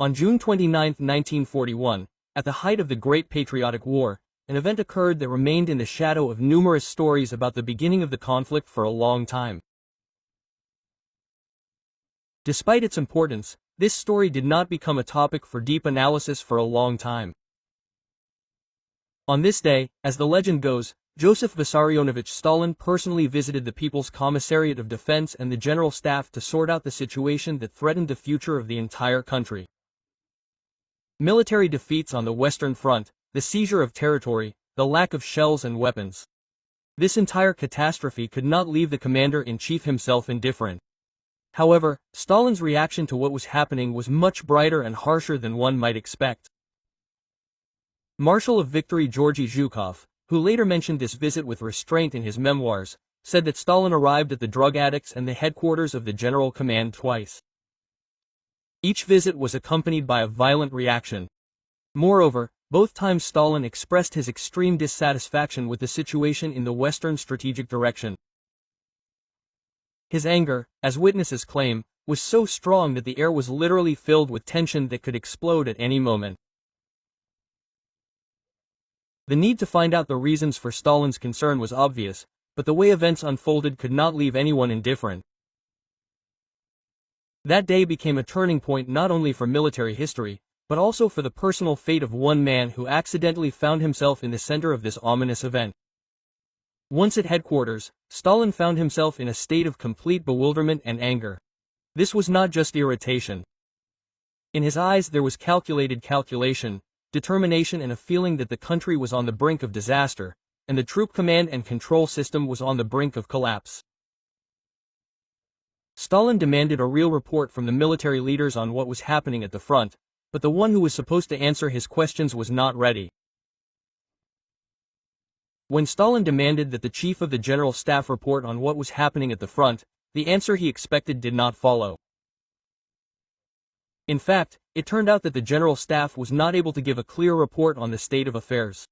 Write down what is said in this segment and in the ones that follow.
On June 29, 1941, at the height of the Great Patriotic War, an event occurred that remained in the shadow of numerous stories about the beginning of the conflict for a long time. Despite its importance, this story did not become a topic for deep analysis for a long time. On this day, as the legend goes, Joseph Vissarionovich Stalin personally visited the People's Commissariat of Defense and the General Staff to sort out the situation that threatened the future of the entire country. Military defeats on the Western Front, the seizure of territory, the lack of shells and weapons. This entire catastrophe could not leave the commander-in-chief himself indifferent. However, Stalin's reaction to what was happening was much brighter and harsher than one might expect. Marshal of Victory Georgy Zhukov, who later mentioned this visit with restraint in his memoirs, said that Stalin arrived at the drug addicts and the headquarters of the General Command twice. Each visit was accompanied by a violent reaction. Moreover, both times Stalin expressed his extreme dissatisfaction with the situation in the Western strategic direction. His anger, as witnesses claim, was so strong that the air was literally filled with tension that could explode at any moment. The need to find out the reasons for Stalin's concern was obvious, but the way events unfolded could not leave anyone indifferent. That day became a turning point not only for military history, but also for the personal fate of one man who accidentally found himself in the center of this ominous event. Once at headquarters, Stalin found himself in a state of complete bewilderment and anger. This was not just irritation. In his eyes there was calculated calculation, determination and a feeling that the country was on the brink of disaster, and the troop command and control system was on the brink of collapse. Stalin demanded a real report from the military leaders on what was happening at the front, but the one who was supposed to answer his questions was not ready. When Stalin demanded that the chief of the General Staff report on what was happening at the front, the answer he expected did not follow. In fact, it turned out that the General Staff was not able to give a clear report on the state of affairs.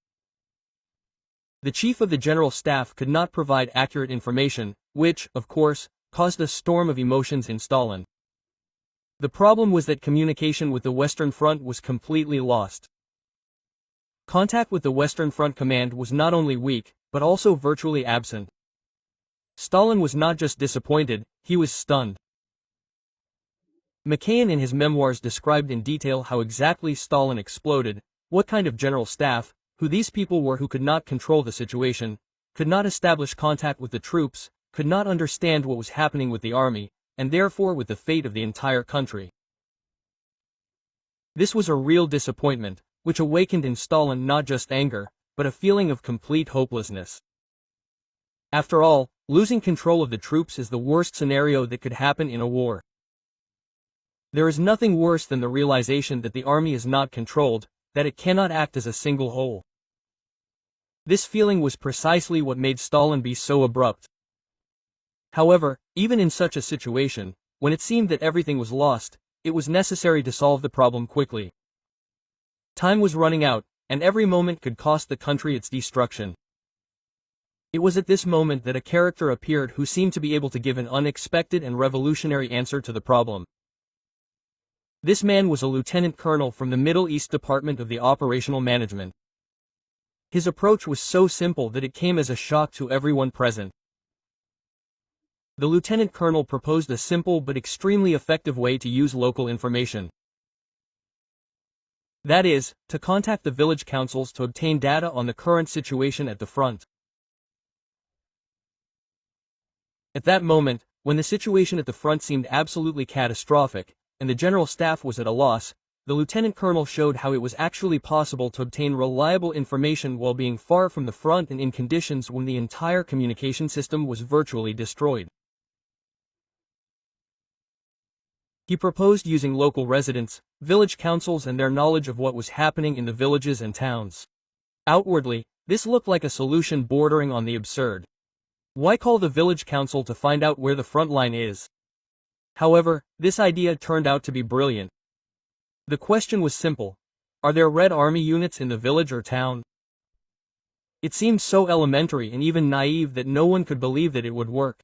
The Chief of the General Staff could not provide accurate information, which, of course, caused a storm of emotions in Stalin. The problem was that communication with the Western Front was completely lost. Contact with the Western Front command was not only weak, but also virtually absent. Stalin was not just disappointed, he was stunned. McCain in his memoirs described in detail how exactly Stalin exploded, what kind of general staff, who these people were who could not control the situation, could not establish contact with the troops, could not understand what was happening with the army, and therefore with the fate of the entire country. This was a real disappointment, which awakened in Stalin not just anger, but a feeling of complete hopelessness. After all, losing control of the troops is the worst scenario that could happen in a war. There is nothing worse than the realization that the army is not controlled, that it cannot act as a single whole. This feeling was precisely what made Stalin be so abrupt. However, even in such a situation, when it seemed that everything was lost, it was necessary to solve the problem quickly. Time was running out, and every moment could cost the country its destruction. It was at this moment that a character appeared who seemed to be able to give an unexpected and revolutionary answer to the problem. This man was a lieutenant colonel from the Middle East Department of the Operational Management. His approach was so simple that it came as a shock to everyone present. The lieutenant colonel proposed a simple but extremely effective way to use local information. That is, to contact the village councils to obtain data on the current situation at the front. At that moment, when the situation at the front seemed absolutely catastrophic, and the general staff was at a loss, the lieutenant colonel showed how it was actually possible to obtain reliable information while being far from the front and in conditions when the entire communication system was virtually destroyed. He proposed using local residents, village councils and their knowledge of what was happening in the villages and towns. Outwardly, this looked like a solution bordering on the absurd. Why call the village council to find out where the front line is? However, this idea turned out to be brilliant. The question was simple: are there Red Army units in the village or town? It seemed so elementary and even naive that no one could believe that it would work.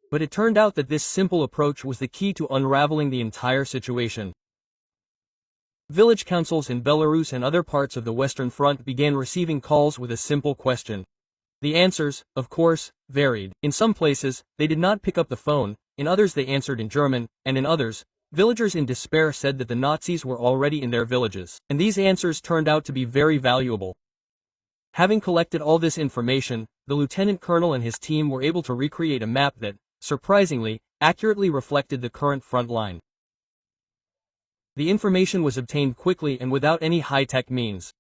But it turned out that this simple approach was the key to unraveling the entire situation. Village councils in Belarus and other parts of the Western Front began receiving calls with a simple question. The answers, of course, varied. In some places, they did not pick up the phone, in others they answered in German, and in others, villagers in despair said that the Nazis were already in their villages. And these answers turned out to be very valuable. Having collected all this information, the lieutenant colonel and his team were able to recreate a map that, surprisingly, accurately reflected the current front line. The information was obtained quickly and without any high-tech means.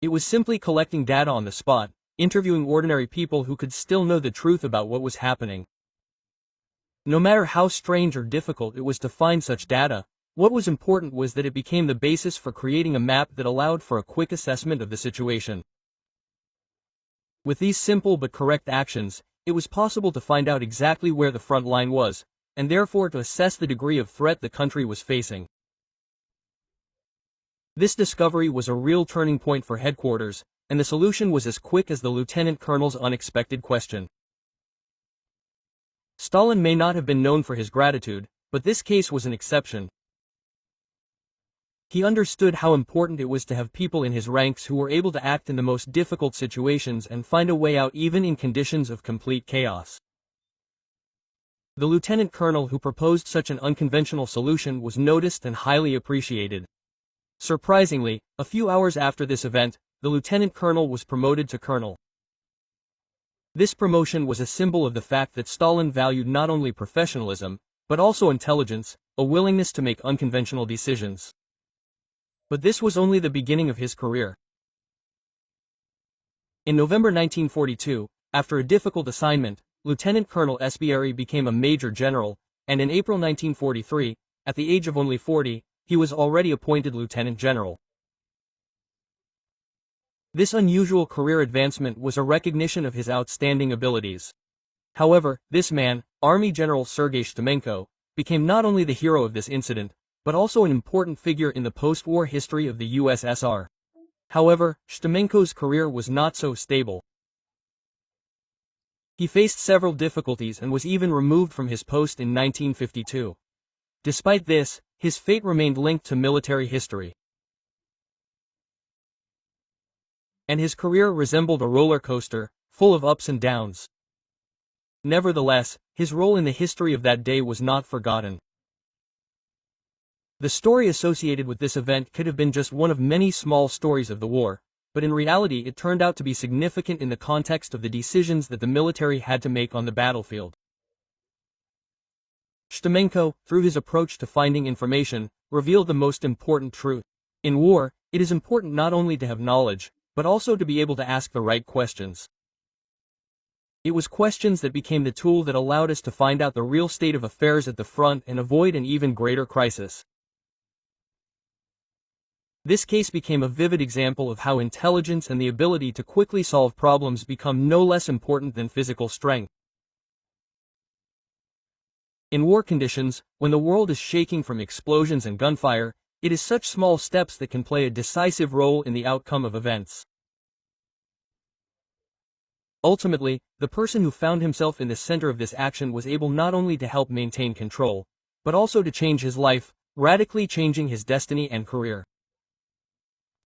It was simply collecting data on the spot, interviewing ordinary people who could still know the truth about what was happening. No matter how strange or difficult it was to find such data, what was important was that it became the basis for creating a map that allowed for a quick assessment of the situation. With these simple but correct actions, it was possible to find out exactly where the front line was, and therefore to assess the degree of threat the country was facing. This discovery was a real turning point for headquarters, and the solution was as quick as the lieutenant colonel's unexpected question. Stalin may not have been known for his gratitude, but this case was an exception. He understood how important it was to have people in his ranks who were able to act in the most difficult situations and find a way out even in conditions of complete chaos. The lieutenant colonel who proposed such an unconventional solution was noticed and highly appreciated. Surprisingly, a few hours after this event, the lieutenant colonel was promoted to colonel. This promotion was a symbol of the fact that Stalin valued not only professionalism, but also intelligence, a willingness to make unconventional decisions. But this was only the beginning of his career. In November 1942, after a difficult assignment, Lieutenant Colonel Sbieri became a major general, and in April 1943, at the age of only 40, he was already appointed lieutenant general. This unusual career advancement was a recognition of his outstanding abilities. However, this man, Army General Sergei Shtimenko, became not only the hero of this incident, but also an important figure in the post-war history of the USSR. However, Shtimenko's career was not so stable. He faced several difficulties and was even removed from his post in 1952. Despite this, his fate remained linked to military history. And his career resembled a roller coaster, full of ups and downs. Nevertheless, his role in the history of that day was not forgotten. The story associated with this event could have been just one of many small stories of the war, but in reality it turned out to be significant in the context of the decisions that the military had to make on the battlefield. Shtimenko, through his approach to finding information, revealed the most important truth. In war, it is important not only to have knowledge, but also to be able to ask the right questions. It was questions that became the tool that allowed us to find out the real state of affairs at the front and avoid an even greater crisis. This case became a vivid example of how intelligence and the ability to quickly solve problems become no less important than physical strength. In war conditions, when the world is shaking from explosions and gunfire, it is such small steps that can play a decisive role in the outcome of events. Ultimately, the person who found himself in the center of this action was able not only to help maintain control, but also to change his life, radically changing his destiny and career.